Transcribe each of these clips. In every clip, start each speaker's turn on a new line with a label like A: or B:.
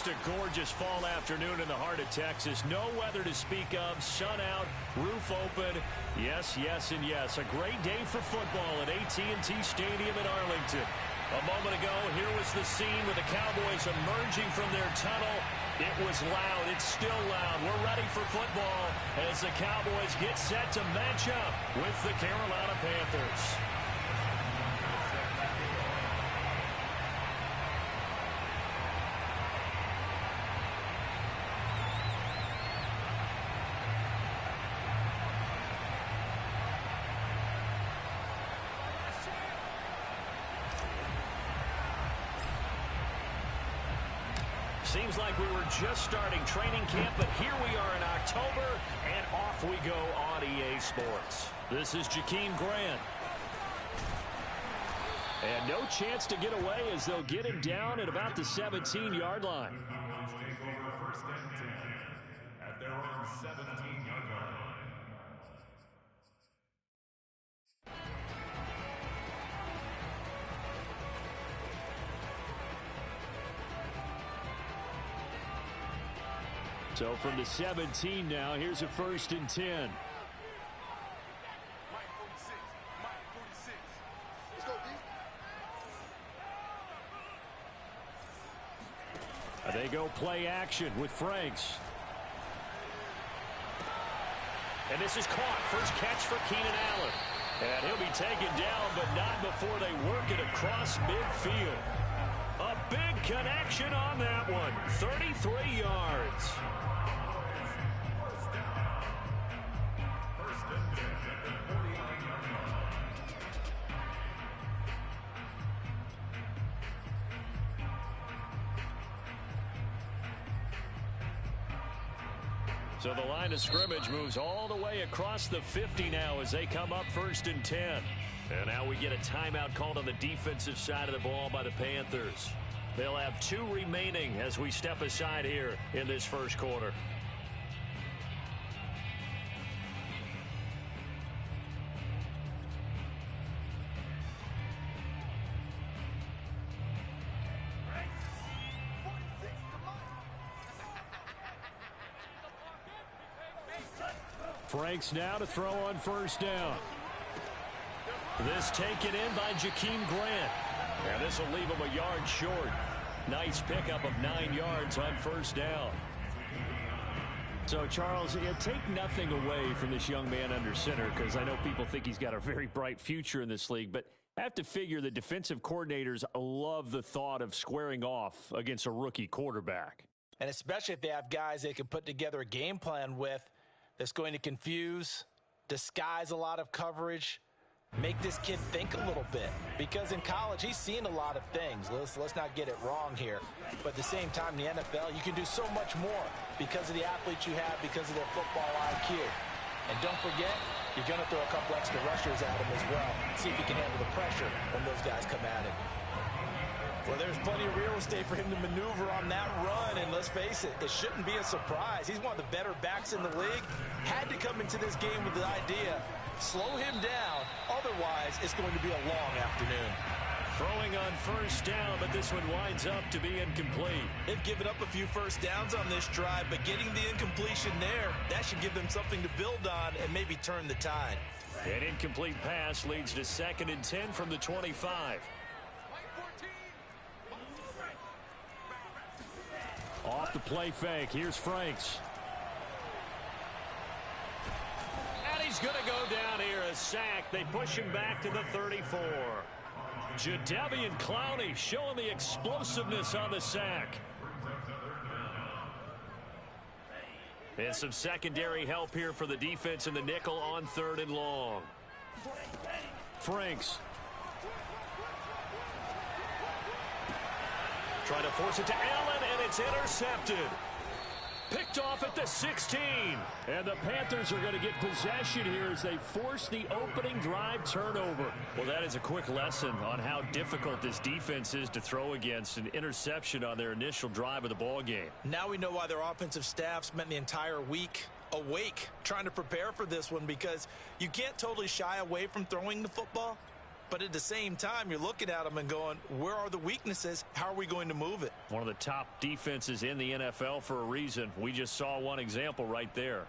A: Just a gorgeous fall afternoon in the heart of Texas. No weather to speak of. Sun out, roof open. Yes, yes, and yes. A great day for football at AT&T Stadium in Arlington. A moment ago, here was the scene with the Cowboys emerging from their tunnel. It was loud. It's still loud. We're ready for football as the Cowboys get set to match up with the Carolina Panthers. Seems like we were just starting training camp, but here we are in October, and off we go on EA Sports. This is Jakeem Grant. And no chance to get away as they'll get him down at about the 17-yard line. At their own 17-yard line. So from the 17 now, here's a 1st and 10. They go play action with Franks. And this is caught. First catch for Keenan Allen. And he'll be taken down, but not before they work it across midfield. A big connection on that one. 33 yards. So the line of scrimmage moves all the way across the 50 now as they come up 1st and 10. And now we get a timeout called on the defensive side of the ball by the Panthers. They'll have 2 remaining as we step aside here in this first quarter. Franks now to throw on 1st down. This taken in by Jakeem Grant. And this will leave him a yard short. Nice pickup of 9 yards on 1st down. So, Charles, take nothing away from this young man under center, because I know people think he's got a very bright future in this league, but I have to figure the defensive coordinators love the thought of squaring off against a rookie quarterback.
B: And especially if they have guys they can put together a game plan with that's going to confuse, disguise a lot of coverage, make this kid think a little bit. Because in college, he's seen a lot of things. Let's not get it wrong here. But at the same time, in the NFL, you can do so much more because of the athletes you have, because of their football IQ. And don't forget, you're going to throw a couple extra rushers at him as well. See if he can handle the pressure when those guys come at him. Well, there's plenty of real estate for him to maneuver on that run, and let's face it, it shouldn't be a surprise. He's one of the better backs in the league. Had to come into this game with the idea, slow him down, otherwise it's going to be a long afternoon.
A: Throwing on 1st down, but this one winds up to be incomplete.
B: They've given up a few 1st downs on this drive, but getting the incompletion there, that should give them something to build on and maybe turn the tide.
A: An incomplete pass leads to 2nd and 10 from the 25. Off the play fake. Here's Franks. And he's going to go down here. A sack. They push him back to the 34. Jadeveon Clowney showing the explosiveness on the sack. And some secondary help here for the defense in the nickel on 3rd and long. Franks. Trying to force it to Allen, and it's intercepted. Picked off at the 16. And the Panthers are going to get possession here as they force the opening drive turnover. Well, that is a quick lesson on how difficult this defense is to throw against. An interception on their initial drive of the ball game.
B: Now we know why their offensive staff spent the entire week awake trying to prepare for this one, because you can't totally shy away from throwing the football. But at the same time, you're looking at them and going, where are the weaknesses? How are we going to move it?
A: One of the top defenses in the NFL for a reason. We just saw one example right there.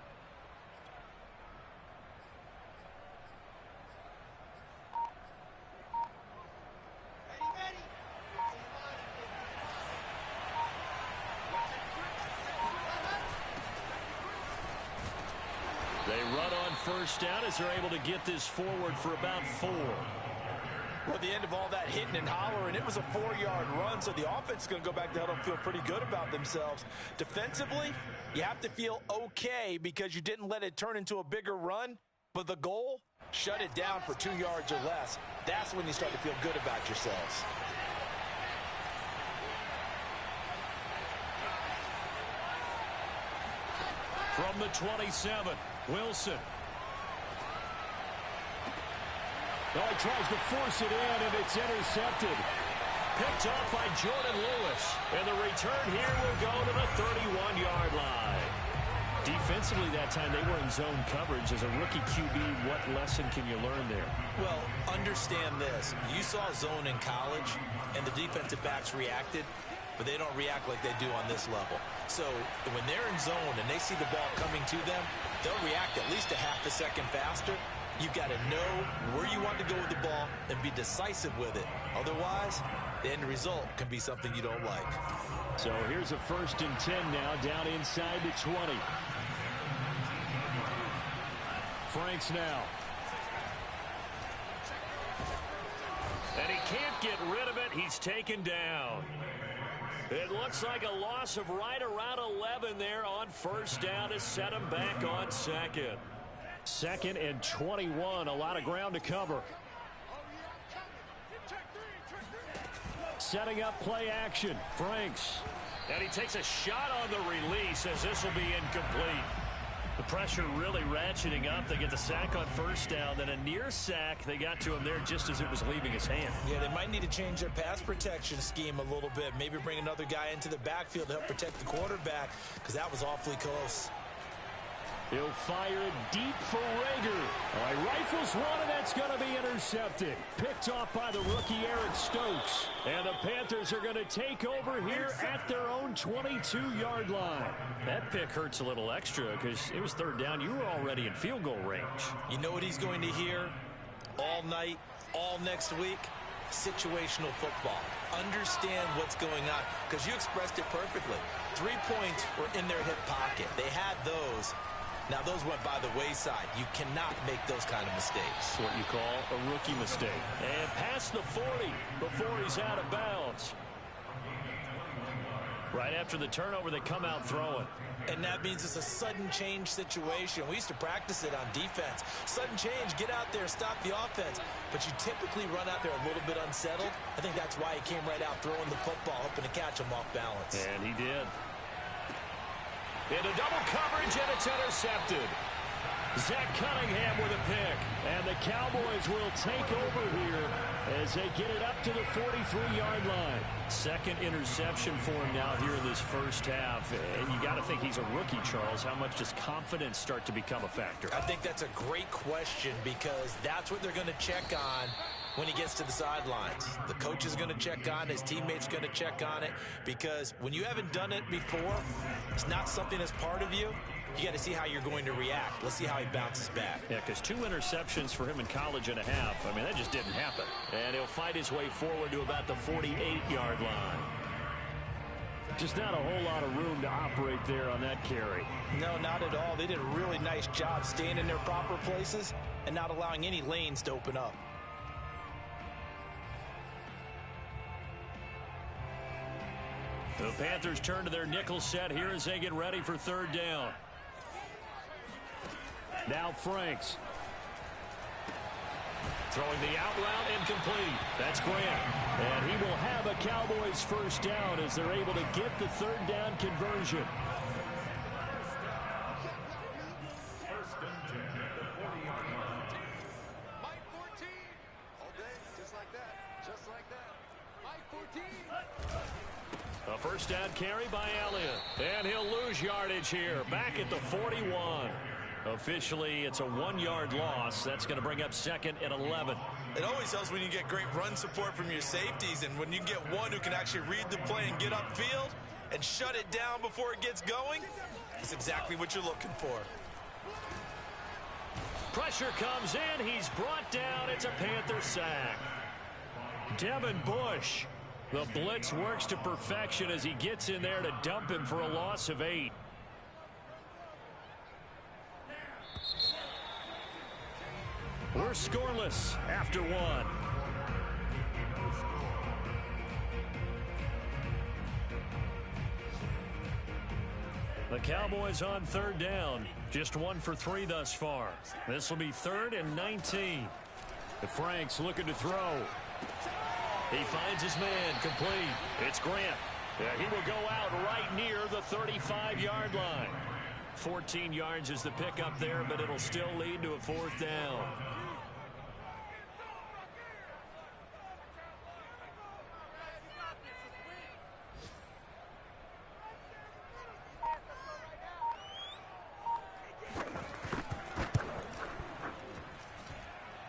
A: They run on first down as they're able to get this forward for about 4.
B: Well, at the end of all that hitting and hollering, it was a 4-yard run, so the offense is going to go back to huddle and feel pretty good about themselves. Defensively, you have to feel okay because you didn't let it turn into a bigger run, but the goal, shut it down for 2 yards or less. That's when you start to feel good about yourselves.
A: From the 27, Wilson. Oh, he tries to force it in, and it's intercepted. Picked off by Jordan Lewis. And the return here will go to the 31-yard line. Defensively that time, they were in zone coverage. As a rookie QB, what lesson can you learn there?
B: Well, understand this. You saw zone in college, and the defensive backs reacted, but they don't react like they do on this level. So when they're in zone and they see the ball coming to them, they'll react at least a half a second faster. You've got to know where you want to go with the ball and be decisive with it. Otherwise, the end result can be something you don't like.
A: So here's a 1st and 10 now, down inside the 20. Franks now. And he can't get rid of it. He's taken down. It looks like a loss of right around 11 there on first down to set him back on 2nd. 2nd and 21, a lot of ground to cover. Setting up play action, Franks. And he takes a shot on the release as this will be incomplete. The pressure really ratcheting up. They get the sack on first down, then a near sack. They got to him there just as it was leaving his hand.
B: Yeah, they might need to change their pass protection scheme a little bit. Maybe bring another guy into the backfield to help protect the quarterback, because that was awfully close.
A: He'll fire it deep for Rager. All right, rifles one, and that's going to be intercepted. Picked off by the rookie Eric Stokes. And the Panthers are going to take over here at their own 22-yard line. That pick hurts a little extra because it was 3rd down. You were already in field goal range.
B: You know what he's going to hear all night, all next week? Situational football. Understand what's going on, because you expressed it perfectly. 3 points were in their hip pocket. They had those. Now, those went by the wayside. You cannot make those kind of mistakes.
A: What you call a rookie mistake. And past the 40 before he's out of bounds. Right after the turnover, they come out throwing.
B: And that means it's a sudden change situation. We used to practice it on defense. Sudden change, get out there, stop the offense. But you typically run out there a little bit unsettled. I think that's why he came right out throwing the football, hoping to catch him off balance.
A: And he did. Into double coverage, and it's intercepted. Zach Cunningham with a pick. And the Cowboys will take over here as they get it up to the 43-yard line. 2nd interception for him now here in this first half. And you got to think he's a rookie, Charles. How much does confidence start to become a factor?
B: I think that's a great question, because that's what they're going to check on when he gets to the sidelines. The coach is going to check on it. His teammates going to check on it, because when you haven't done it before, it's not something that's part of you. You got to see how you're going to react. Let's see how he bounces back.
A: Yeah, because 2 interceptions for him in college and a half. I mean, that just didn't happen. And he'll fight his way forward to about the 48-yard line. Just not a whole lot of room to operate there on that carry.
B: No, not at all. They did a really nice job staying in their proper places and not allowing any lanes to open up.
A: The Panthers turn to their nickel set here as they get ready for 3rd down. Now Franks. Throwing the out route, incomplete. That's Grant. And he will have a Cowboys first down as they're able to get the 3rd down conversion.
C: Mike 14. All day, just like that. Just like that. Mike 14.
A: A first down carry by Elliott. And he'll lose yardage here. Back at the 41. Officially, it's a 1-yard loss. That's going to bring up 2nd and 11.
D: It always helps when you get great run support from your safeties, and when you get one who can actually read the play and get upfield and shut it down before it gets going, that's exactly what you're looking for.
A: Pressure comes in. He's brought down. It's a Panther sack. Devin Bush. The blitz works to perfection as he gets in there to dump him for a loss of 8. We're scoreless after 1. The Cowboys on 3rd down. Just 1 for 3 thus far. This will be 3rd and 19. The Franks looking to throw. He finds his man complete. It's Grant. He will go out right near the 35-yard line. 14 yards is the pickup there, but it'll still lead to a 4th down.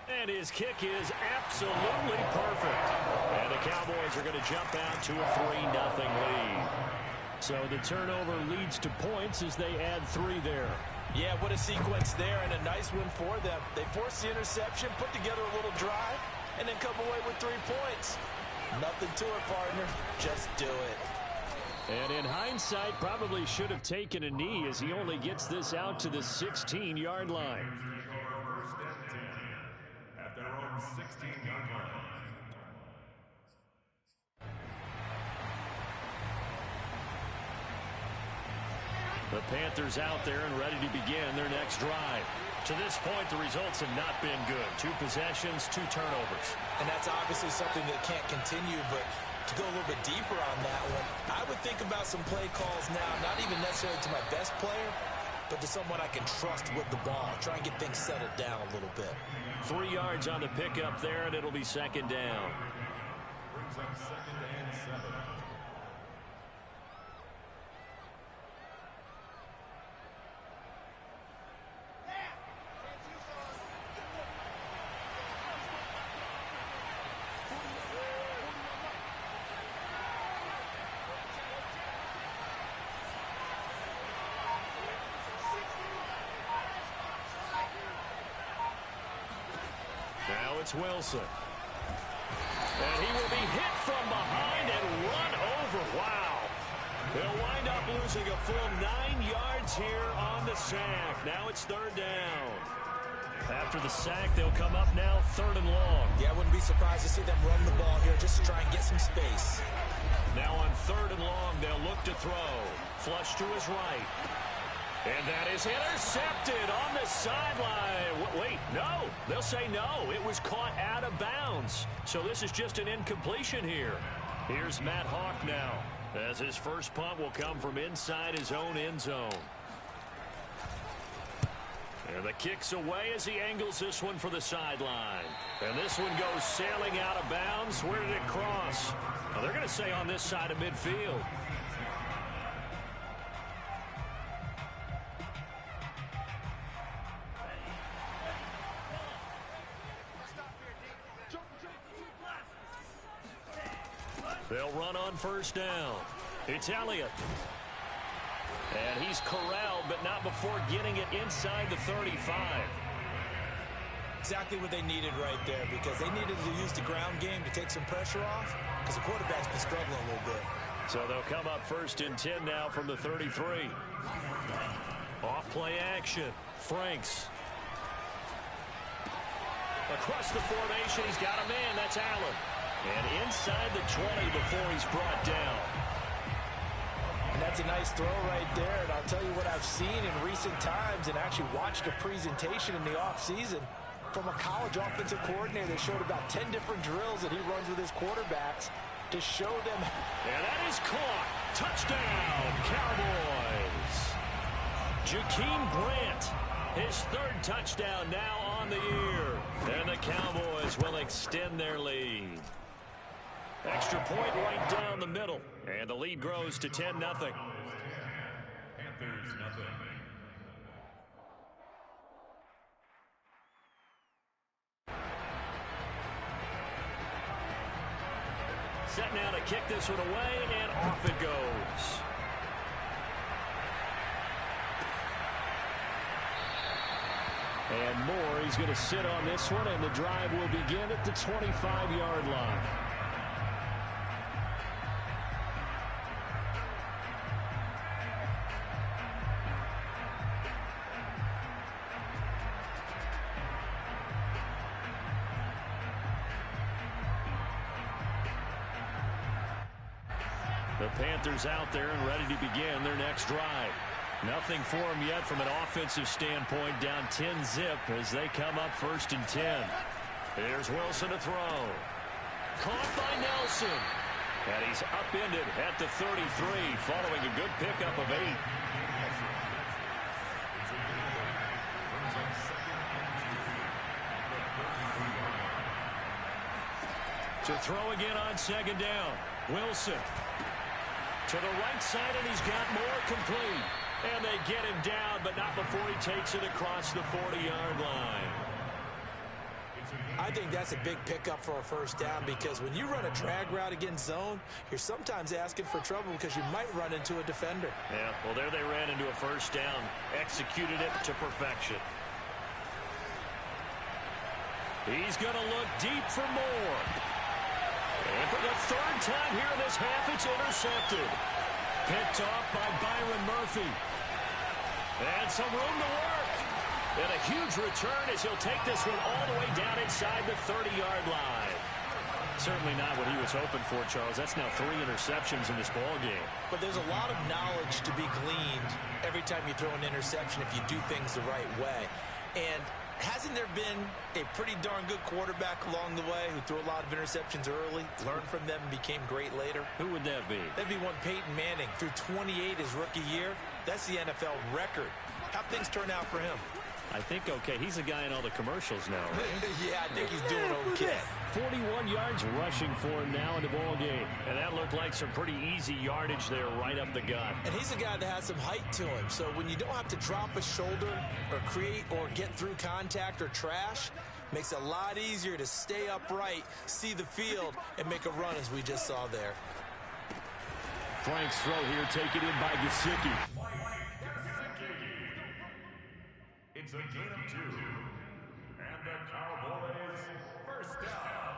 A: And his kick is absolutely perfect. And the Cowboys are going to jump out to a 3-0 lead. So the turnover leads to points as they add 3 there.
B: Yeah, what a sequence there, and a nice one for them. They forced the interception, put together a little drive, and then come away with 3 points. Nothing to it, partner. Just do it.
A: And in hindsight, probably should have taken a knee as he only gets this out to the 16-yard line.
E: At their own 16-yard line.
A: The Panthers out there and ready to begin their next drive. To this point, the results have not been good. 2 possessions, 2 turnovers.
B: And that's obviously something that can't continue, but to go a little bit deeper on that one, I would think about some play calls now, not even necessarily to my best player, but to someone I can trust with the ball. Try and get things settled down a little bit.
A: 3 yards on the pickup there, and it'll be 2nd down.
E: Brings up 2nd and 7.
A: Now it's Wilson. And he will be hit from behind and run over. Wow. They'll wind up losing a full 9 yards here on the sack. Now it's 3rd down. After the sack, they'll come up now 3rd and long.
B: Yeah, I wouldn't be surprised to see them run the ball here just to try and get some space.
A: Now on 3rd and long, they'll look to throw. Flush to his right. And that is intercepted on the sideline. Wait, no. They'll say no. It was caught out of bounds. So this is just an incompletion here. Here's Matt Hawk now, as his first punt will come from inside his own end zone. And the kick's away as he angles this one for the sideline. And this one goes sailing out of bounds. Where did it cross? Well, they're going to say on this side of midfield. They'll run on 1st down. It's Elliott. And he's corralled, but not before getting it inside the 35.
B: Exactly what they needed right there, because they needed to use the ground game to take some pressure off, because the quarterback's been struggling a little bit.
A: So they'll come up 1st and 10 now from the 33. Off play action. Franks. Across the formation, he's got a man. That's Allen. And inside the 20 before he's brought down.
B: And that's a nice throw right there. And I'll tell you what I've seen in recent times and actually watched a presentation in the offseason from a college offensive coordinator that showed about 10 different drills that he runs with his quarterbacks to show them.
A: And that is caught. Touchdown, Cowboys. Jakeem Grant, his 3rd touchdown now on the year. And the Cowboys will extend their lead. Extra point right down the middle. And the lead grows to 10-0.
E: Panthers 0.
A: Set now to kick this one away, and off it goes. And Moore, he's going to sit on this one, and the drive will begin at the 25-yard line. The Panthers out there and ready to begin their next drive. Nothing for them yet from an offensive standpoint, down 10-zip as they come up 1st and 10. Here's Wilson to throw. Caught by Nelson. And he's upended at the 33 following a good pickup of 8. To throw again on 2nd down. Wilson to the right side, and he's got more complete. And they get him down, but not before he takes it across the 40-yard line.
B: I think that's a big pickup for a 1st down, because when you run a drag route against zone, you're sometimes asking for trouble because you might run into a defender.
A: Yeah, well, there they ran into a 1st down. Executed it to perfection. He's going to look deep for more. And for the 3rd time here in this half, it's intercepted. Picked off by Byron Murphy. And some room to work. And a huge return as he'll take this one all the way down inside the 30-yard line. Certainly not what he was hoping for, Charles. That's now 3 interceptions in this ball game.
B: But there's a lot of knowledge to be gleaned every time you throw an interception if you do things the right way. And hasn't there been a pretty darn good quarterback along the way who threw a lot of interceptions early, learned from them, and became great later?
A: Who would that be?
B: That'd be one Peyton Manning. Threw 28 his rookie year. That's the NFL record. How'd things turn out for him?
A: I think okay. He's a guy in all the commercials now, right?
B: Yeah, I think he's doing okay.
A: 41 yards rushing for him now in the ball game. And that looked like some pretty easy yardage there right up the gut.
B: And he's a guy that has some height to him. So when you don't have to drop a shoulder or create or get through contact or trash, makes it a lot easier to stay upright, see the field, and make a run as we just saw there.
A: Frank's throw here taken in by Gesicki.
E: It's a gain of 2. And the Cowboys 1st down.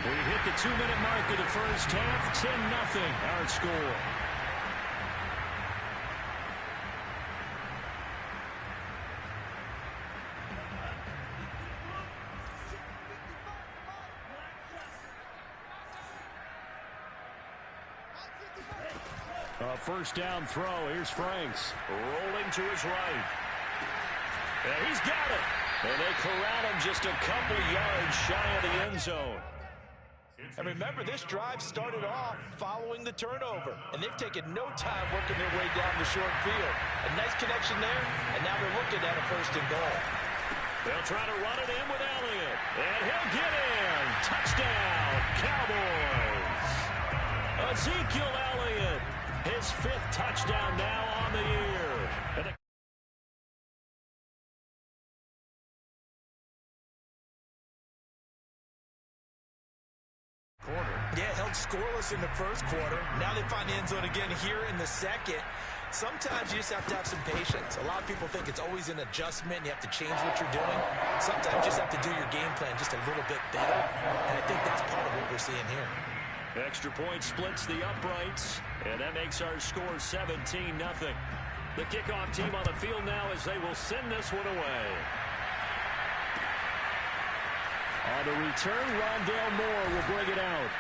A: We hit the 2-minute mark of the 1st half. 10-0 our score. A 1st down throw. Here's Franks rolling to his right. And he's got it. And they corral him just a couple yards shy of the end zone.
B: And remember, this drive started off following the turnover. And they've taken no time working their way down the short field. A nice connection there, and now they're looking at a 1st and goal.
A: They'll try to run it in with Elliott. And he'll get in. Touchdown, Cowboys. Ezekiel Elliott, his 5th touchdown now on the year. And
B: yeah, held scoreless in the 1st quarter. Now they find the end zone again here in the 2nd. Sometimes you just have to have some patience. A lot of people think it's always an adjustment. You have to change what you're doing. Sometimes you just have to do your game plan just a little bit better. And I think that's part of what we're seeing here.
A: extra point splits the uprights, and that makes our score 17-0. The kickoff team on the field now as they will send this one away. On the return, Rondale Moore will bring it out.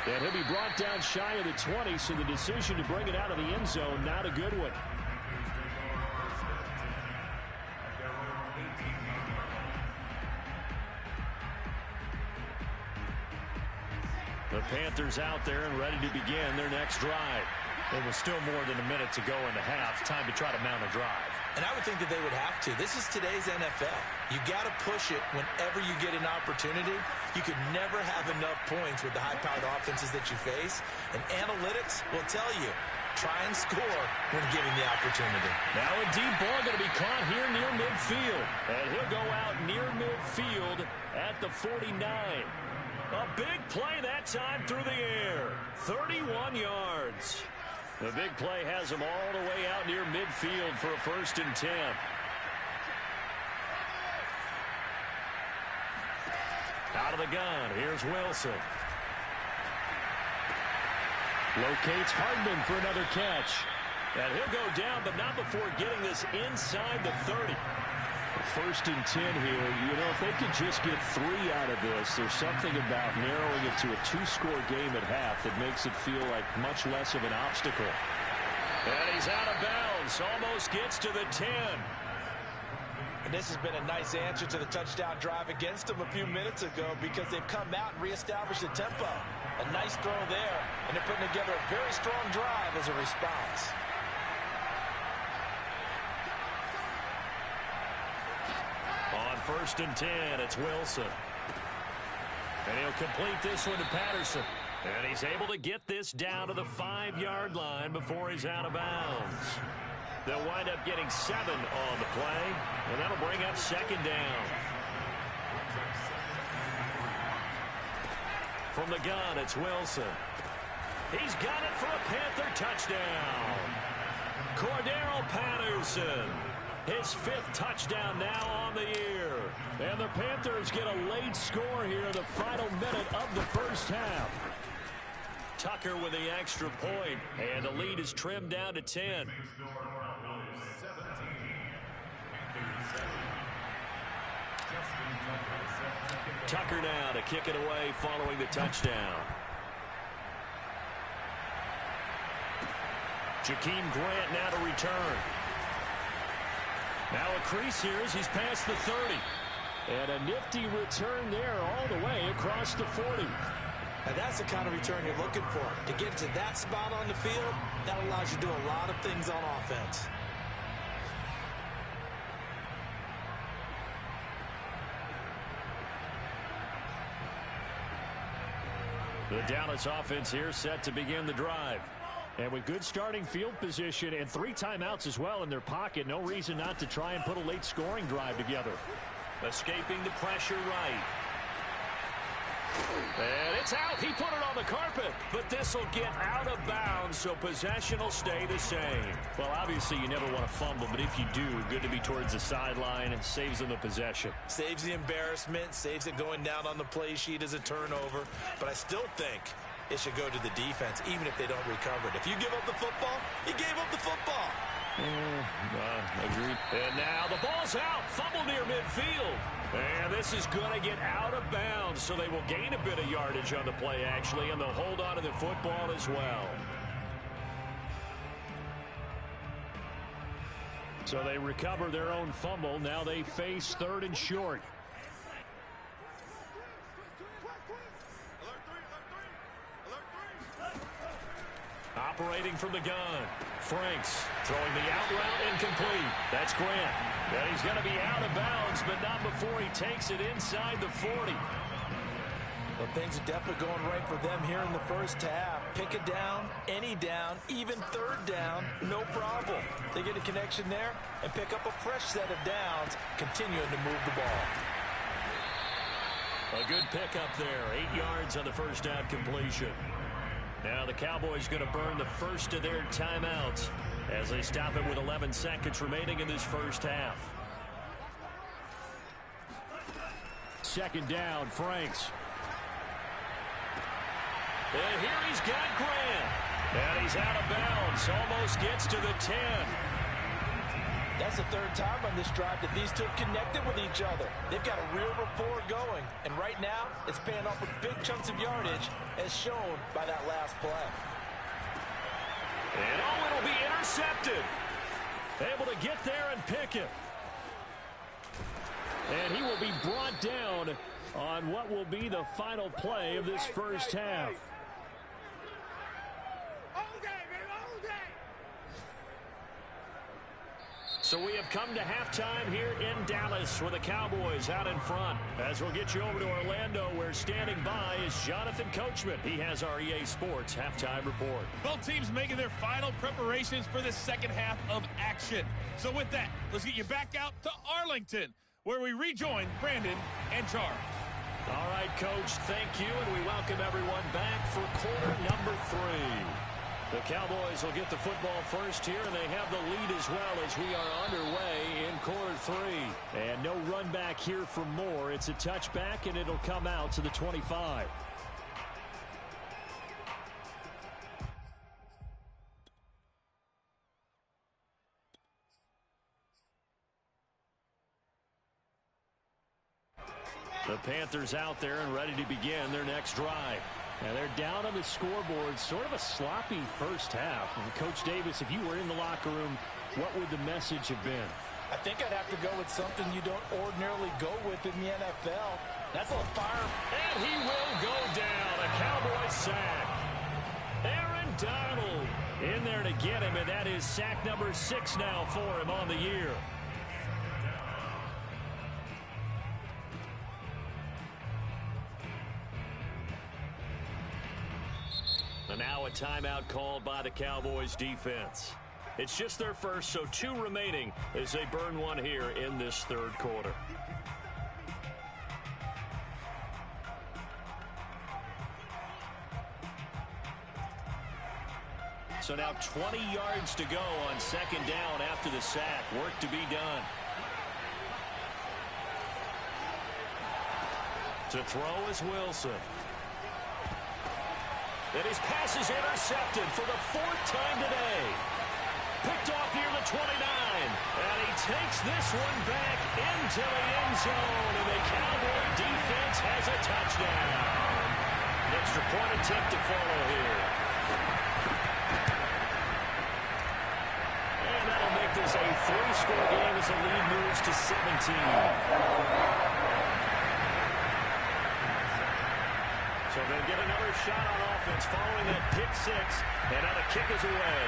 A: And he'll be brought down shy of the 20, so the decision to bring it out of the end zone, not a good one. The Panthers out there and ready to begin their next drive. There was still more than a minute to go in the half. Time to try to mount a drive.
B: And I would think that they would have to. This is today's NFL. You got to push it whenever you get an opportunity. You could never have enough points with the high-powered offenses that you face. And analytics will tell you, try and score when given the opportunity.
A: Now a deep ball going to be caught here near midfield. And he'll go out near midfield at the 49. A big play that time through the air. 31 yards. The big play has him all the way out near midfield for a 1st and 10. Out of the gun, here's Wilson. Locates Hardman for another catch. And he'll go down, but not before getting this inside the 30.
F: 1st and 10 here. You know, if they could just get 3 out of this, there's something about narrowing it to a 2-score game at half that makes it feel like much less of an obstacle.
A: And he's out of bounds. Almost gets to the 10.
B: And this has been a nice answer to the touchdown drive against them a few minutes ago because they've come out and reestablished the tempo. A nice throw there, and they're putting together a very strong drive as a response.
A: On 1st and 10, it's Wilson. And he'll complete this one to Patterson. And he's able to get this down to the 5-yard line before he's out of bounds. They'll wind up getting 7 on the play, and that'll bring up 2nd down. From the gun, it's Wilson. He's got it for a Panther touchdown. Cordero Patterson. His 5th touchdown now on the year. And the Panthers get a late score here in the final minute of the 1st half. Tucker with the extra point, and the lead is trimmed down to 10. Tucker now to kick it away following the touchdown. Jakeem Grant now to return. Now a crease here as he's past the 30.
F: And a nifty return there all the way across the 40.
B: And that's the kind of return you're looking for. To get to that spot on the field, that allows you to do a lot of things on offense.
A: The Dallas offense here set to begin the drive.
F: And with good starting field position and 3 timeouts as well in their pocket, no reason not to try and put a late scoring drive together.
A: Escaping the pressure right. And it's out. He put it on the carpet. But this will get out of bounds, so possession will stay the same.
F: Well, obviously you never want to fumble, but if you do, good to be towards the sideline and saves them the possession.
B: Saves the embarrassment, saves it going down on the play sheet as a turnover. But I still think it should go to the defense, even if they don't recover it. If you give up the football, you gave up the football.
F: Agreed.
A: And now the ball's out. Fumble near midfield. And this is going to get out of bounds, so they will gain a bit of yardage on the play, actually, and they'll hold on to the football as well.
F: So they recover their own fumble. Now they face 3rd and short.
A: Operating from the gun. Franks throwing the out route incomplete. That's Grant. And he's going to be out of bounds, but not before he takes it inside the 40.
B: Well, things are definitely going right for them here in the 1st half. Pick a down, any down, even 3rd down, no problem. They get a connection there and pick up a fresh set of downs, continuing to move the ball.
A: A good pickup there. 8 yards on the 1st down completion. Now the Cowboys going to burn the first of their timeouts as they stop it with 11 seconds remaining in this 1st half.
F: 2nd down, Franks.
A: And here he's got Grant. And he's out of bounds. Almost gets to the 10.
B: That's the 3rd time on this drive that these two have connected with each other. They've got a real rapport going. And right now, it's paying off with big chunks of yardage, as shown by that last play.
A: And oh, it'll be intercepted.
F: Able to get there and pick it. And he will be brought down on what will be the final play of this 1st half.
A: So we have come to halftime here in Dallas with the Cowboys out in front. As we'll get you over to Orlando, where standing by is Jonathan Coachman. He has our EA Sports halftime report.
G: Both teams making their final preparations for the 2nd half of action. So with that, let's get you back out to Arlington, where we rejoin Brandon and Charles.
A: All right, Coach, thank you, and we welcome everyone back for quarter number 3. The Cowboys will get the football first here, and they have the lead as well as we are underway in quarter 3. And no run back here for more. It's a touchback, and it'll come out to the 25. The Panthers out there and ready to begin their next drive. And they're down on the scoreboard, sort of a sloppy first half. And Coach Davis, if you were in the locker room, what would the message have been?
B: I think I'd have to go with something you don't ordinarily go with in the NFL. That's a fire.
A: And he will go down. A Cowboy sack. Aaron Donald in there to get him, and that is sack number 6 now for him on the year. And now a timeout called by the Cowboys defense. It's just their first, so 2 remaining as they burn one here in this third quarter. So now 20 yards to go on second down after the sack. Work to be done. To throw is Wilson. And his pass is intercepted for the 4th time today. Picked off near the 29. And he takes this one back into the end zone. And the Cowboy defense has a touchdown. Extra point attempt to follow here. And that'll make this a 3-score game as the lead moves to 17. So they'll get another shot on offense following that pick 6. And now the kick is away.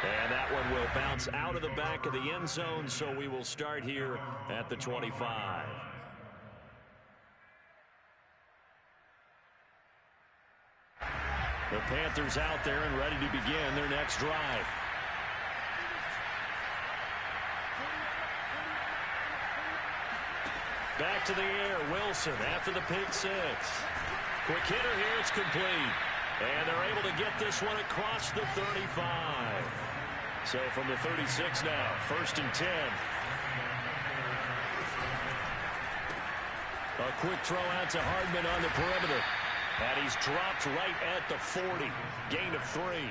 A: And that one will bounce out of the back of the end zone, so we will start here at the 25. The Panthers out there and ready to begin their next drive. Back to the air, Wilson after the pick 6. Quick hitter here, it's complete. And they're able to get this one across the 35. So from the 36 now, 1st and 10. A quick throw out to Hardman on the perimeter. And he's dropped right at the 40. Gain of 3.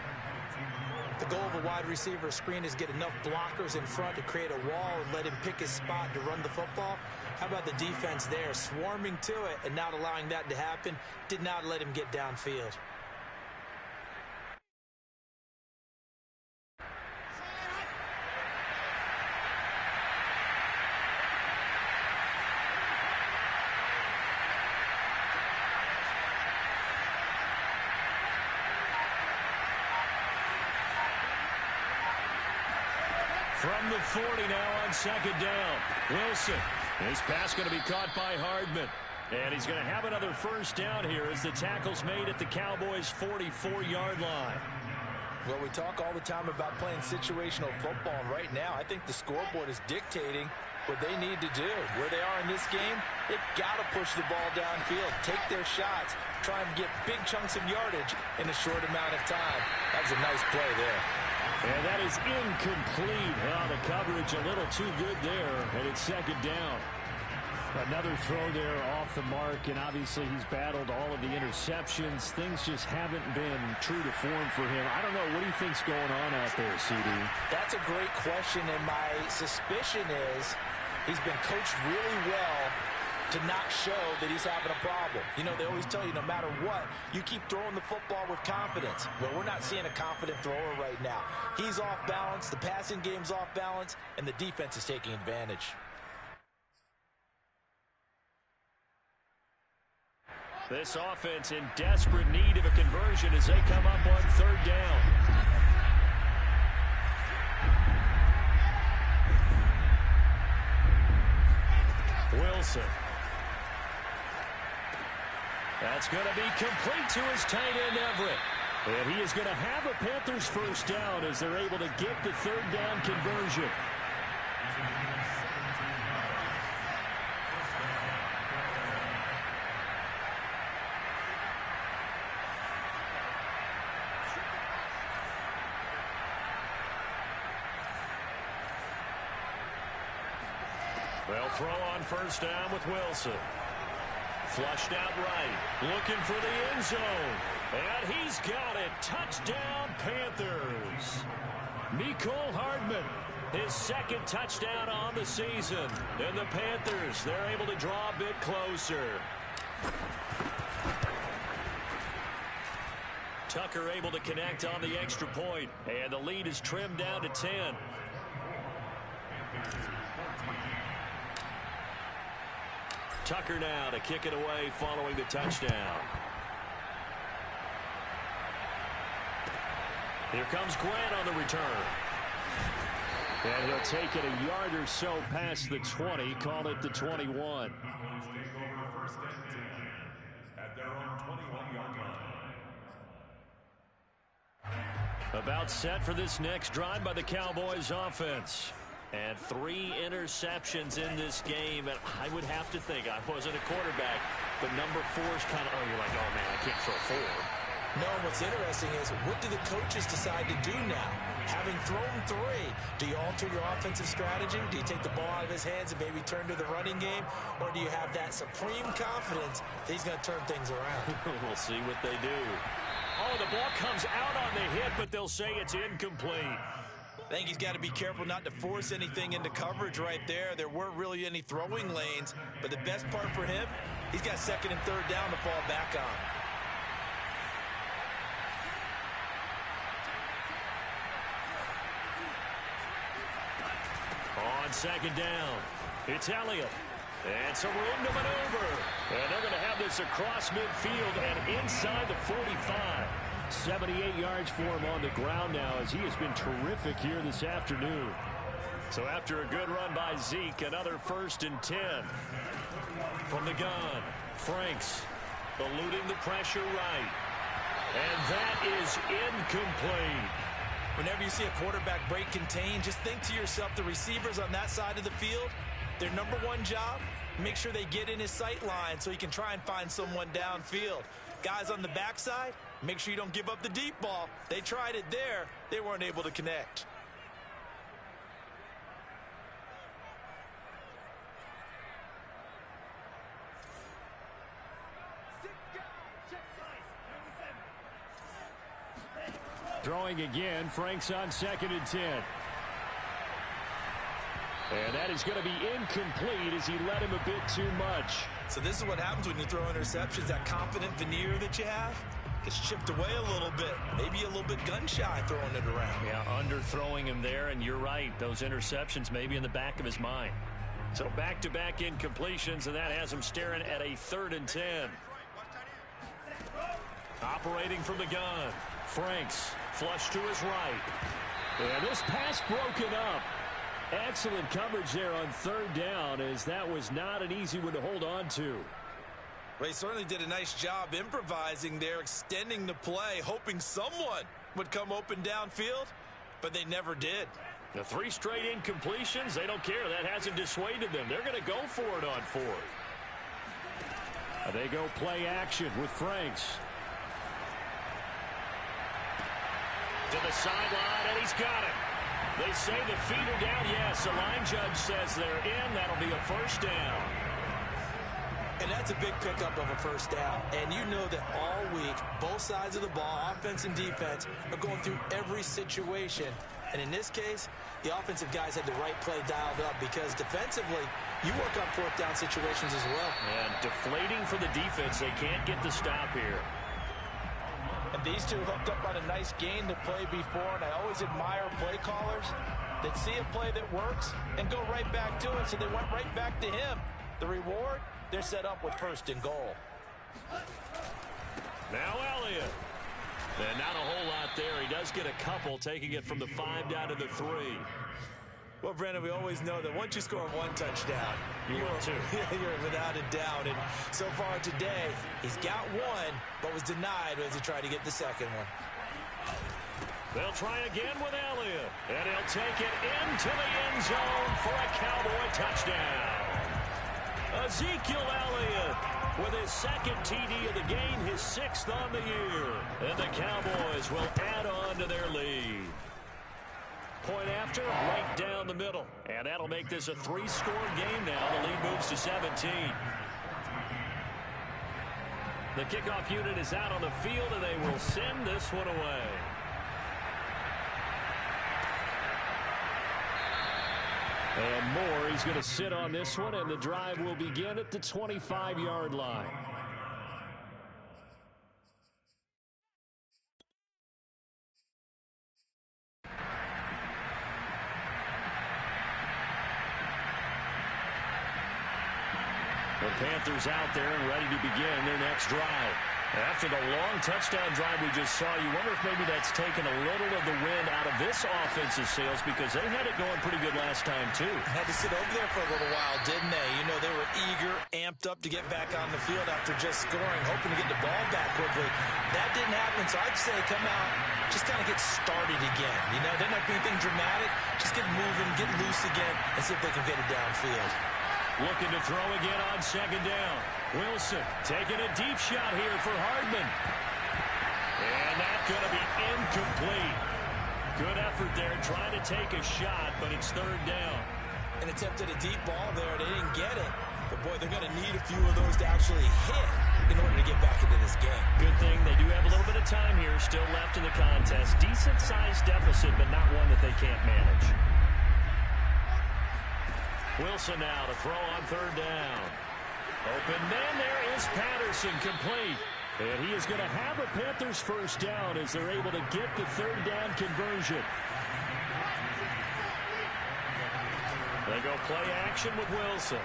B: The goal of a wide receiver screen is get enough blockers in front to create a wall and let him pick his spot to run the football. How about the defense there, swarming to it and not allowing that to happen? Did not let him get downfield.
A: From the 40 now on second down. Wilson. His pass going to be caught by Hardman. And he's going to have another first down here as the tackle's made at the Cowboys' 44-yard line.
B: Well, we talk all the time about playing situational football, and right now I think the scoreboard is dictating what they need to do. Where they are in this game, they've got to push the ball downfield, take their shots, try and get big chunks of yardage in a short amount of time. That was a nice play there.
A: And that is incomplete. Well, the coverage a little too good there, and it's second down.
F: Another throw there off the mark, and obviously he's battled all of the interceptions. Things just haven't been true to form for him. I don't know. What do you think's going on out there, CD?
B: That's a great question, and my suspicion is he's been coached really well to not show that he's having a problem. You know, they always tell you no matter what, you keep throwing the football with confidence. Well, we're not seeing a confident thrower right now. He's off balance, the passing game's off balance, and the defense is taking advantage.
A: This offense in desperate need of a conversion as they come up on third down. Wilson. That's going to be complete to his tight end, Everett. And he is going to have a Panthers first down as they're able to get the third down conversion. They'll throw on first down with Wilson. Flushed out right. Looking for the end zone. And he's got it. Touchdown, Panthers. Mecole Hardman, his second touchdown on the season. And the Panthers, they're able to draw a bit closer. Tucker able to connect on the extra point. And the lead is trimmed down to 10. Tucker now to kick it away following the touchdown. Here comes Grant on the return. And he'll take it a yard or so past the 20, call it the 21. About set for this next drive by the Cowboys offense. And 3 interceptions in this game. And I would have to think, I wasn't a quarterback, but number 4 is kind of, you're like, oh man, I can't throw 4.
B: No, and what's interesting is, what do the coaches decide to do now? Having thrown 3, do you alter your offensive strategy? Do you take the ball out of his hands and maybe turn to the running game? Or do you have that supreme confidence that he's going to turn things around?
A: We'll see what they do. Oh, the ball comes out on the hit, but they'll say it's incomplete.
B: I think he's got to be careful not to force anything into coverage right there. There weren't really any throwing lanes, but the best part for him, he's got 2nd and 3rd down to fall back on.
A: On 2nd down, it's Elliott. And some room to maneuver. And they're going to have this across midfield and inside the 45.
F: 78 yards for him on the ground now, as he has been terrific here this afternoon.
A: So after a good run by Zeke, another 1st and 10. From the gun, Franks eluding the pressure right. And that is incomplete.
B: Whenever you see a quarterback break contain, just think to yourself, the receivers on that side of the field, their number 1 job, make sure they get in his sight line so he can try and find someone downfield. Guys on the backside, make sure you don't give up the deep ball. They tried it there. They weren't able to connect.
F: Throwing again, Franks on 2nd and 10. And that is going to be incomplete as he led him a bit too much.
B: So this is what happens when you throw interceptions. That confident veneer that you have gets chipped away a little bit. Maybe a little bit gun-shy throwing it around.
A: Yeah, underthrowing him there, and you're right. Those interceptions may be in the back of his mind. So back-to-back incompletions, and that has him staring at a 3rd and 10. Operating from the gun, Franks flush to his right.
F: And this pass broken up. Excellent coverage there on 3rd down, as that was not an easy one to hold on to.
B: Well, he certainly did a nice job improvising there, extending the play, hoping someone would come open downfield, but they never did.
A: The 3 straight incompletions, they don't care. That hasn't dissuaded them. They're going to go for it on 4th.
F: They go play action with Franks.
A: To the sideline, and he's got it. They say the feet are down. Yes, the line judge says they're in. That'll be a 1st down.
B: And that's a big pickup of a 1st down. And you know that all week, both sides of the ball, offense and defense, are going through every situation. And in this case, the offensive guys had the right play dialed up, because defensively, you work on 4th down situations as well.
A: And deflating for the defense. They can't get the stop here.
B: And these two hooked up on a nice gain to play before, and I always admire play callers that see a play that works and go right back to it, so they went right back to him. The reward, they're set up with 1st and goal.
A: Now Elliott. And not a whole lot there. He does get a couple, taking it from the 5 down to the 3.
B: Well, Brandon, we always know that once you score 1 touchdown,
A: you're
B: without a doubt. And so far today, he's got 1, but was denied as he tried to get the 2nd one.
A: They'll try again with Elliott, and he'll take it into the end zone for a Cowboy touchdown. Ezekiel Elliott with his 2nd TD of the game, his 6th on the year. And the Cowboys will add on to their lead. Point after after, right down the middle. And that'll make this a 3-score game now. The lead moves to 17. The kickoff unit is out on the field, and they will send this one away. And Moore is going to sit on this one, and the drive will begin at the 25-yard line. The Panthers out there and ready to begin their next drive. After the long touchdown drive we just saw, you wonder if maybe that's taken a little of the wind out of this offensive sails, because they had it going pretty good last time, too.
B: Had to sit over there for a little while, didn't they? You know, they were eager, amped up to get back on the field after just scoring, hoping to get the ball back quickly. That didn't happen, so I'd say come out, just kind of get started again. You know, doesn't have to be anything dramatic. Just get moving, get loose again, and see if they can get it downfield.
A: Looking to throw again on second down. Wilson taking a deep shot here for Hardman. And that's going to be incomplete. Good effort there trying to take a shot, but it's third down.
B: An attempt at a deep ball there. They didn't get it. But, boy, they're going to need a few of those to actually hit in order to get back into this game.
A: Good thing they do have a little bit of time here still left in the contest. Decent-sized deficit, but not one that they can't manage. Wilson now to throw on third down. Open man, there is Patterson, complete. And he is going to have a Panthers first down as they're able to get the third down conversion. They go play action with Wilson.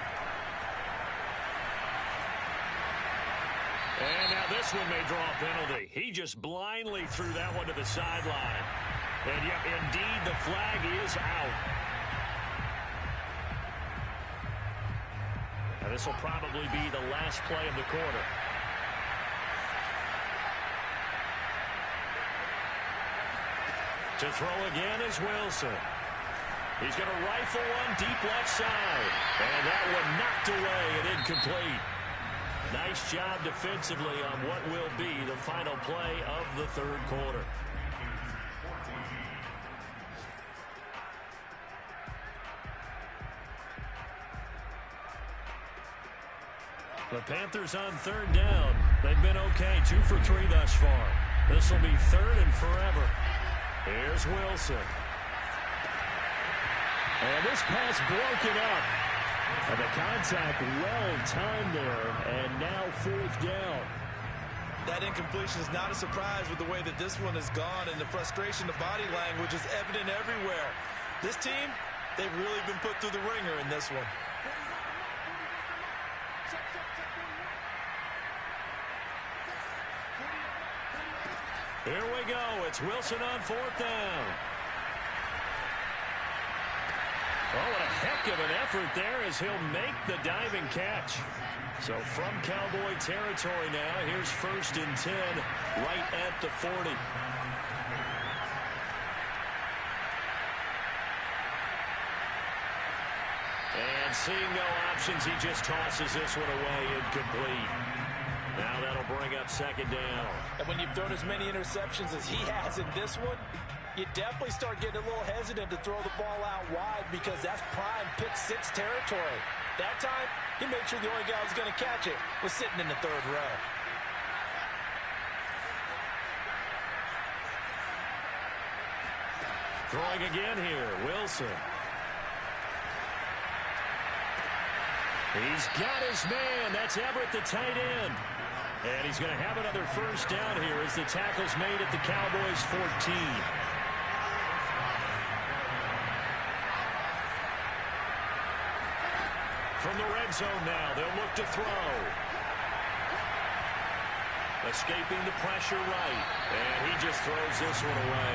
A: And now this one may draw a penalty. He just blindly threw that one to the sideline. And yep, indeed, the flag is out. And this will probably be the last play of the quarter. To throw again is Wilson. He's going to rifle one deep left side. And that one knocked away and incomplete. Nice job defensively on what will be the final play of the third quarter. The Panthers on third down. They've been okay, 2 for 3 thus far. This will be third and forever. Here's Wilson. And this pass broken up. And the contact well timed there. And now fourth down.
D: That incompletion is not a surprise with the way that this one has gone, and the frustration, the body language is evident everywhere. This team, they've really been put through the ringer in this one.
A: Here we go. It's Wilson on fourth down. Oh, what a heck of an effort there as he'll make the diving catch. So from Cowboy territory now, here's first and 10 right at the 40. And seeing no options, he just tosses this one away, incomplete. Now that'll bring up second down.
B: And when you've thrown as many interceptions as he has in this one, you definitely start getting a little hesitant to throw the ball out wide, because that's prime pick six territory. That time, he made sure the only guy who was going to catch it was sitting in the third row.
A: Throwing again here, Wilson. He's got his man. That's Everett, the tight end. And he's going to have another first down here as the tackle's made at the Cowboys' 14. From the red zone now, they'll look to throw. Escaping the pressure right. And he just throws this one away.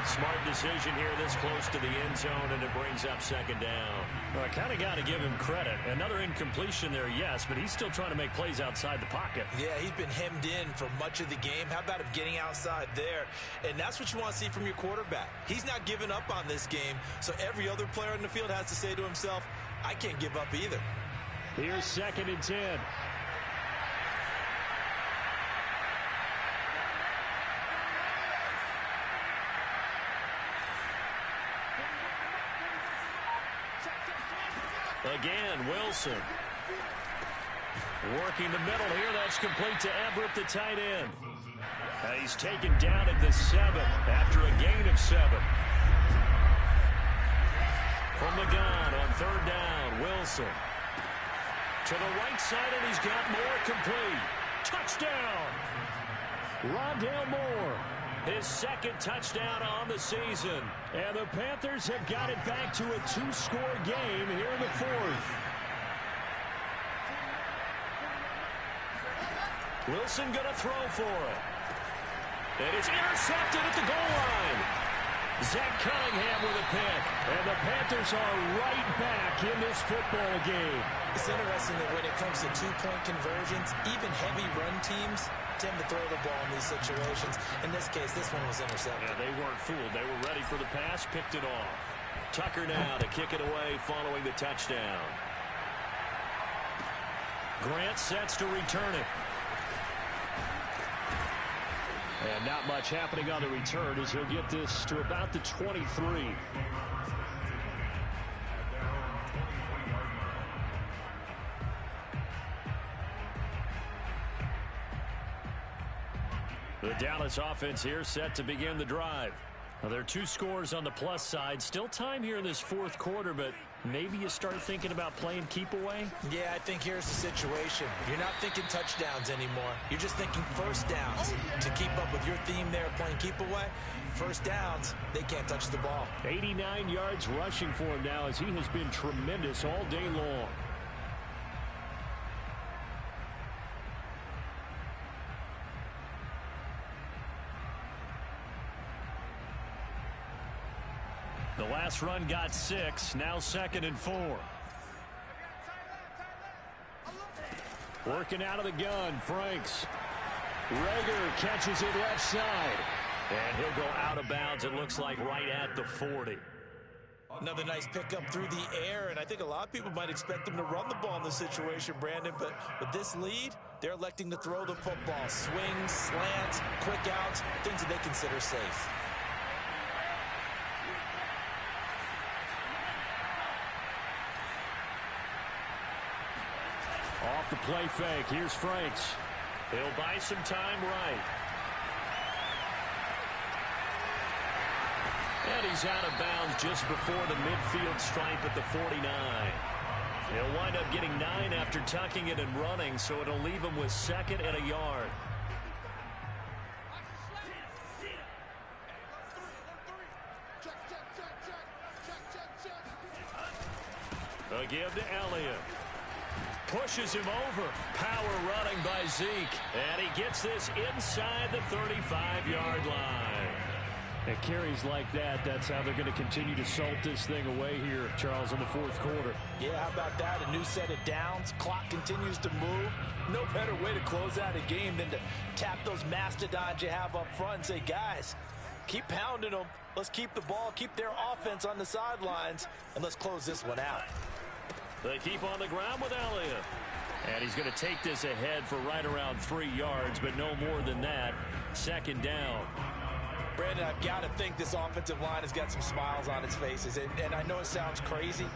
A: Smart decision here this close to the end zone, and it brings up second down. Well, I kind of got to give him credit. Another incompletion there, yes, but he's still trying to make plays outside the pocket.
B: Yeah, he's been hemmed in for much of the game. How about him getting outside there? And that's what you want to see from your quarterback. He's not giving up on this game, so every other player in the field has to say to himself, I can't give up either.
A: Here's second and 10. Again, Wilson. Working the middle here. That's complete to Everett, the tight end. He's taken down at the 7 after a gain of 7. From the gun on 3rd down, Wilson. To the right side, and he's got more complete. Touchdown! Rondale Moore. His 2nd touchdown on the season. And the Panthers have got it back to a 2-score game here in the 4th. Wilson going to throw for it. And it's intercepted at the goal line. Zach Cunningham with a pick. And the Panthers are right back in this football game.
B: It's interesting that when it comes to two-point conversions, even heavy run teams tend to throw the ball in these situations. In this case, this one was intercepted.
A: Yeah, they weren't fooled. They were ready for the pass, picked it off. Tucker now to kick it away following the touchdown. Grant sets to return it. And not much happening on the return as he'll get this to about the 23. The Dallas offense here set to begin the drive. Now, there are 2 scores on the plus side. Still time here in this 4th quarter, but maybe you start thinking about playing keep away?
B: Yeah, I think here's the situation. You're not thinking touchdowns anymore. You're just thinking first downs. To keep up with your theme there, playing keep away, first downs, they can't touch the ball.
A: 89 yards rushing for him now as he has been tremendous all day long. The last run got 6, now 2nd and 4. Working out of the gun, Franks. Rager catches it left side. And he'll go out of bounds, it looks like right at the 40.
B: Another nice pickup through the air, and I think a lot of people might expect them to run the ball in this situation, Brandon, but with this lead, they're electing to throw the football. Swings, slants, quick outs, things that they consider safe.
A: Off the play fake, here's Franks. He'll buy some time right. And he's out of bounds just before the midfield stripe at the 49. He'll wind up getting 9 after tucking it and running, so it'll leave him with 2nd and a yard. A give to Elliott. Pushes him over. Power running by Zeke. And he gets this inside the 35-yard line. And carries like that, that's how they're going to continue to salt this thing away here, Charles, in the 4th quarter.
B: Yeah, how about that? A new set of downs. Clock continues to move. No better way to close out a game than to tap those mastodons you have up front and say, guys, keep pounding them. Let's keep the ball, keep their offense on the sidelines, and let's close this one out.
A: They keep on the ground with Elliott. And he's going to take this ahead for right around 3 yards, but no more than that. 2nd down.
B: Brandon, I've got to think this offensive line has got some smiles on its faces. And I know it sounds crazy,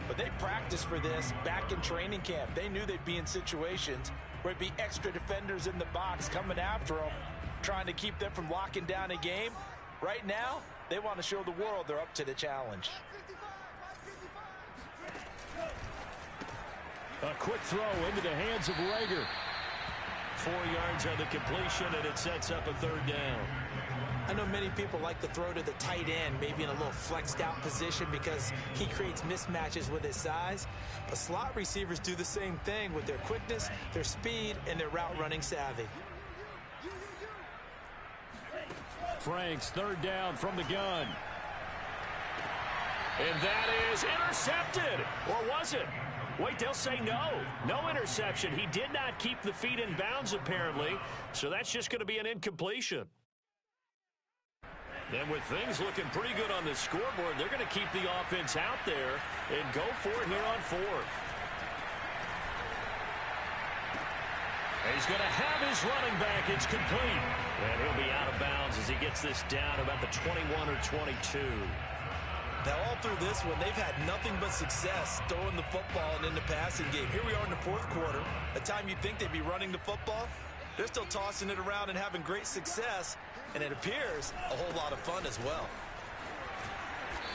B: but they practiced for this back in training camp. They knew they'd be in situations where it'd be extra defenders in the box coming after them, trying to keep them from locking down a game. Right now, they want to show the world they're up to the challenge.
A: A quick throw into the hands of Rager. 4 yards on the completion, and it sets up a 3rd down.
B: I know many people like to throw to the tight end, maybe in a little flexed out position because he creates mismatches with his size. But slot receivers do the same thing with their quickness, their speed, and their route running savvy.
A: Franks, 3rd down from the gun. And that is intercepted. Or was it? Wait, they'll say no. No interception. He did not keep the feet in bounds, apparently. So that's just going to be an incompletion. And with things looking pretty good on the scoreboard, they're going to keep the offense out there and go for it here on 4th. And he's going to have his running back. It's complete. And he'll be out of bounds as he gets this down about the 21 or 22.
D: Now, all through this one, they've had nothing but success throwing the football and in the passing game. Here we are in the fourth quarter. The time you'd think they'd be running the football, they're still tossing it around and having great success, and it appears a whole lot of fun as well.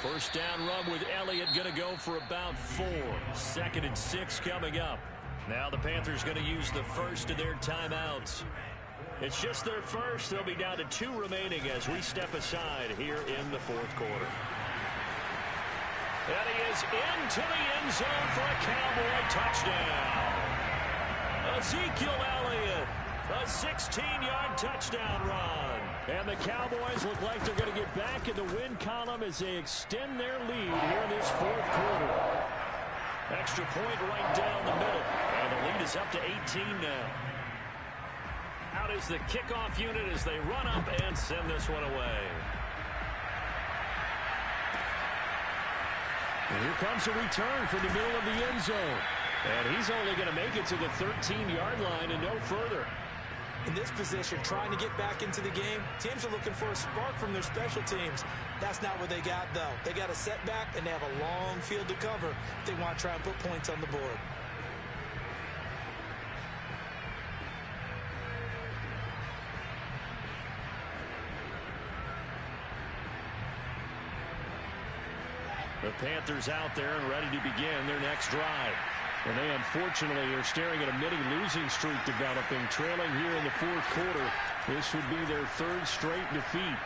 A: First down run with Elliott going to go for about 4. 2nd and 6 coming up. Now the Panthers going to use the first of their timeouts. It's just their first. They'll be down to 2 remaining as we step aside here in the fourth quarter. And he is into the end zone for a Cowboy touchdown. Ezekiel Elliott, a 16-yard touchdown run. And the Cowboys look like they're going to get back in the win column as they extend their lead here in this fourth quarter. Extra point right down the middle. And the lead is up to 18 now. Out is the kickoff unit as they run up and send this one away. And here comes a return from the middle of the end zone. And he's only going to make it to the 13-yard line and no further.
B: In this position, trying to get back into the game, teams are looking for a spark from their special teams. That's not what they got, though. They got a setback, and they have a long field to cover if they want to try and put points on the board.
A: The Panthers out there and ready to begin their next drive. And they unfortunately are staring at a mini losing streak developing, trailing here in the fourth quarter. This would be their 3rd straight defeat.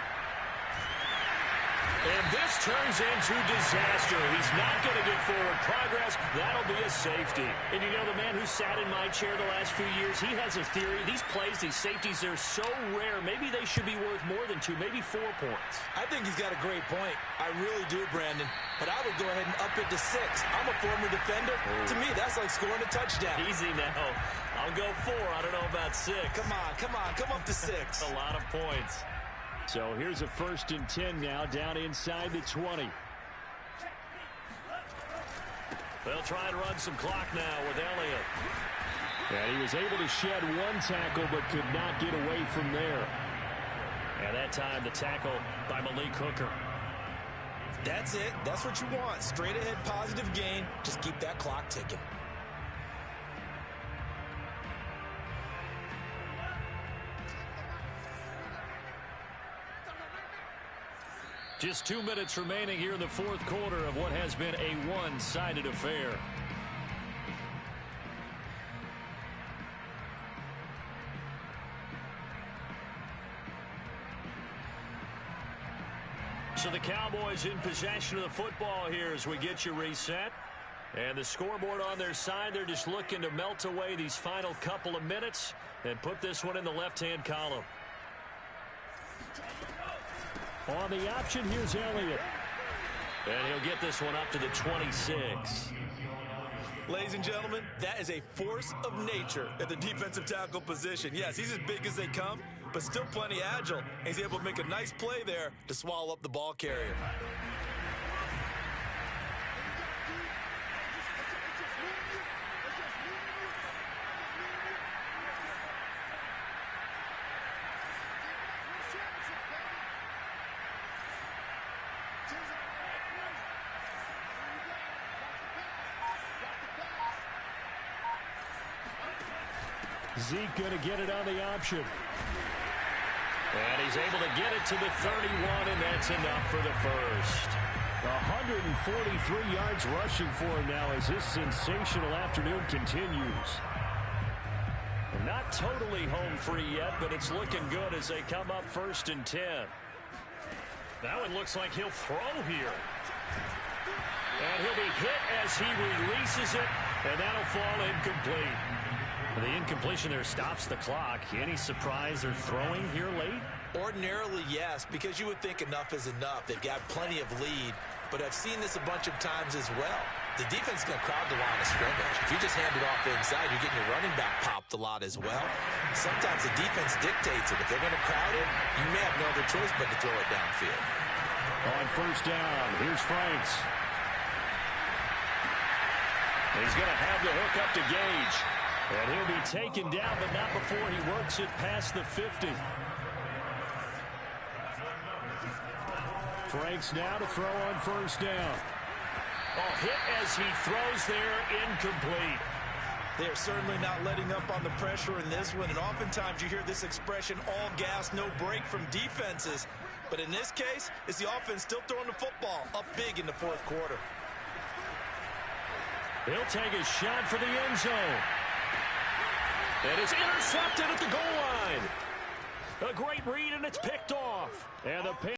A: And this turns into disaster. He's not going to get forward progress. That'll be a safety. And you know, the man who sat in my chair the last few years, he has a theory. These plays, these safeties, they're so rare. Maybe they should be worth more than 2, maybe 4 points.
B: I think he's got a great point. I really do, Brandon. But I would go ahead and up it to 6. I'm a former defender. To me, that's like scoring a touchdown.
A: Easy now. I'll go 4. I don't know about 6.
B: Come on. Come up to 6.
A: A lot of points. So here's a 1st and 10 now, down inside the 20. They'll try and run some clock now with Elliott. And he was able to shed 1 tackle but could not get away from there. And that time the tackle by Malik Hooker.
B: That's it. That's what you want. Straight ahead positive gain. Just keep that clock ticking.
A: Just 2 minutes remaining here in the fourth quarter of what has been a one-sided affair. So the Cowboys in possession of the football here as we get you reset. And the scoreboard on their side, they're just looking to melt away these final couple of minutes and put this one in the left-hand column. On the option, here's Elliott. And he'll get this one up to the 26.
D: Ladies and gentlemen, that is a force of nature at the defensive tackle position. Yes, he's as big as they come, but still plenty agile. And he's able to make a nice play there to swallow up the ball carrier.
A: Zeke going to get it on the option. And he's able to get it to the 31, and that's enough for the first. 143 yards rushing for him now as this sensational afternoon continues. Not totally home free yet, but it's looking good as they come up 1st and 10. That one looks like he'll throw here. And he'll be hit as he releases it, and that'll fall incomplete. The incompletion there stops the clock. Any surprise they're throwing here late?
B: Ordinarily, yes, because you would think enough is enough. They've got plenty of lead, but I've seen this a bunch of times as well. The defense is going to crowd the line of scrimmage. If you just hand it off inside, you're getting your running back popped a lot as well. Sometimes the defense dictates it. If they're going to crowd it, you may have no other choice but to throw it downfield.
A: On 1st down, here's Franks. He's going to have the hook up to Gage. And he'll be taken down, but not before he works it past the 50. Franks now to throw on first down.
F: Oh, hit as he throws there, incomplete.
D: They're certainly not letting up on the pressure in this one, and oftentimes you hear this expression, all gas, no break from defenses. But in this case, it's the offense still throwing the football up big in the fourth quarter.
A: He'll take a shot for the end zone.
F: And it's intercepted at the goal line. A great read, and it's picked off. And the